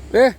Eh,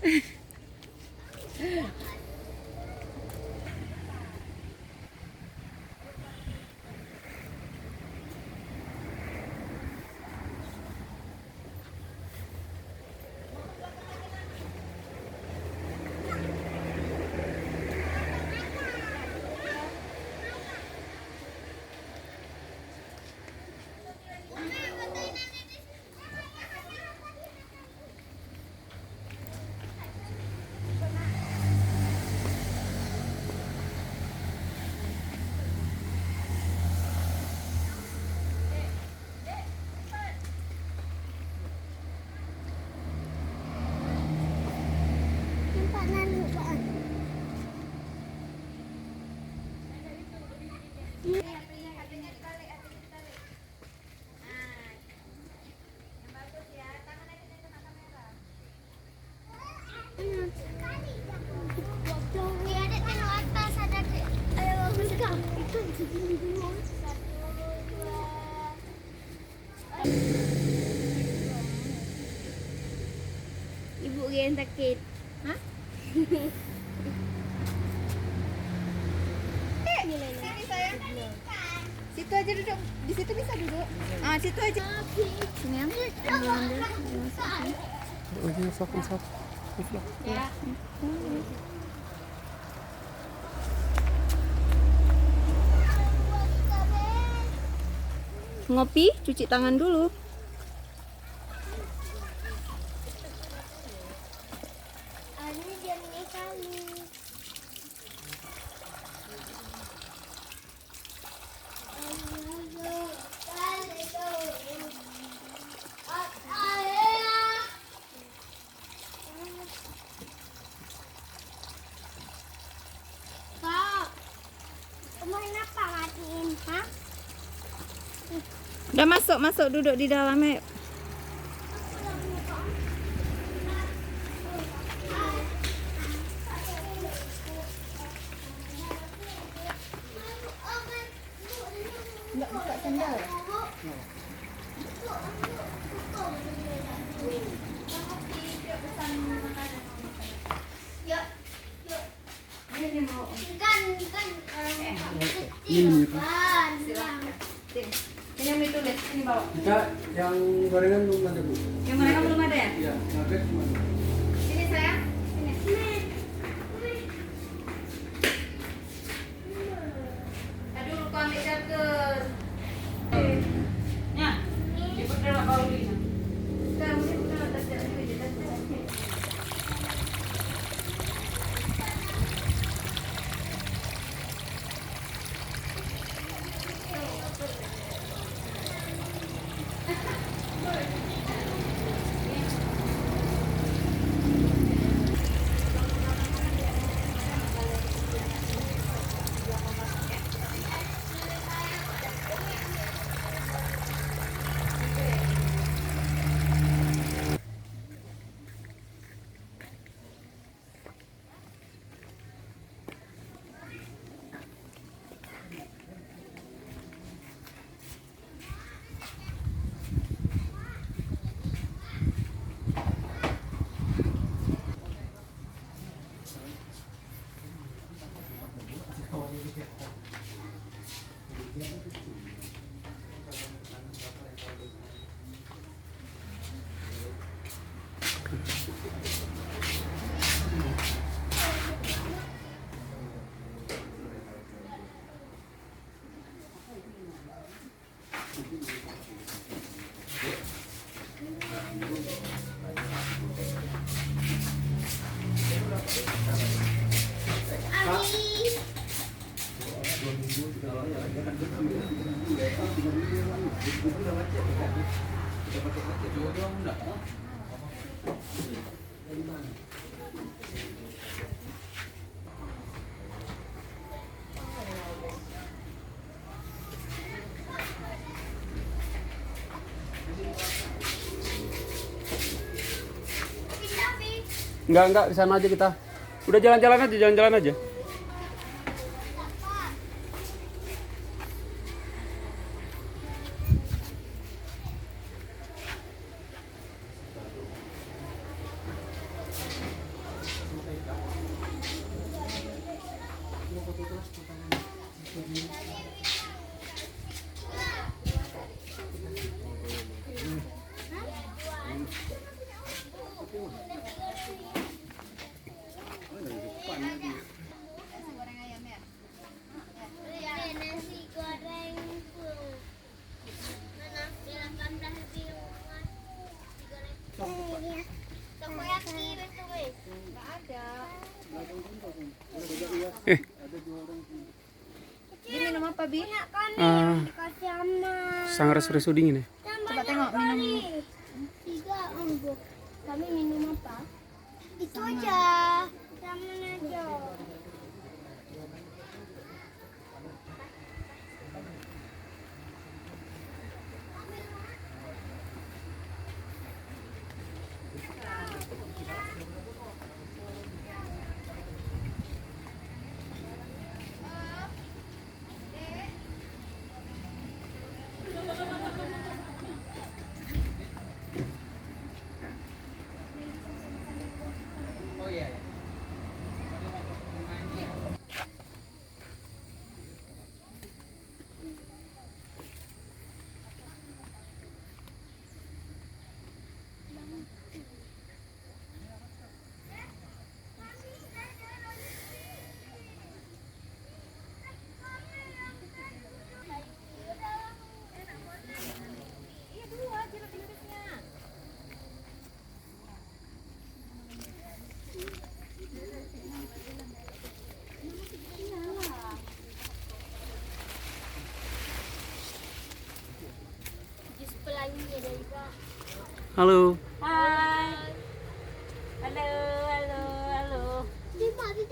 Ibu yang sakit. Hah? Sini sayang. Situ aja duduk. Di situ bisa duduk. Ah, situ aja. Sini ambil. masuk. Ya. Ngopi, cuci tangan dulu. Udah masuk duduk di dalam ayo. Enggak buka sendal ya? Ini yang ditulis, ini bawa. Kita yang gorengan belum ada, Bu. Yang mereka belum ada ya? Iya, nugget cuma. Sini sayang. Sini. Aduh, kau ambil jaket. Ya. Ibu dah bawa dulu. Sekarang ibu dah tak ada lagi. Enggak, di sana aja kita. Udah jalan-jalan aja. Goreng ayam ya. Nasi goreng mana 18 lebih takoyaki betul weh. Nggak ada. Ini minum apa, Bi? Dikasih sama Sang resu-resu dingin ya. Coba tengok minum. 3 untuk kami minum apa? Itu aja. Ramen aja. Iya, 2 jeruk nipisnya. Jus pelangi dari Kak. Halo. Hai. Halo, halo, halo. Di mana?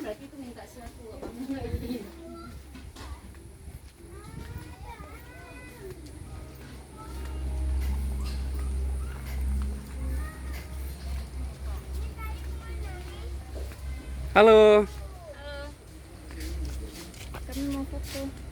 Berarti itu minta sesuatu. Kamu nggak izin. Halo. Kami mau foto.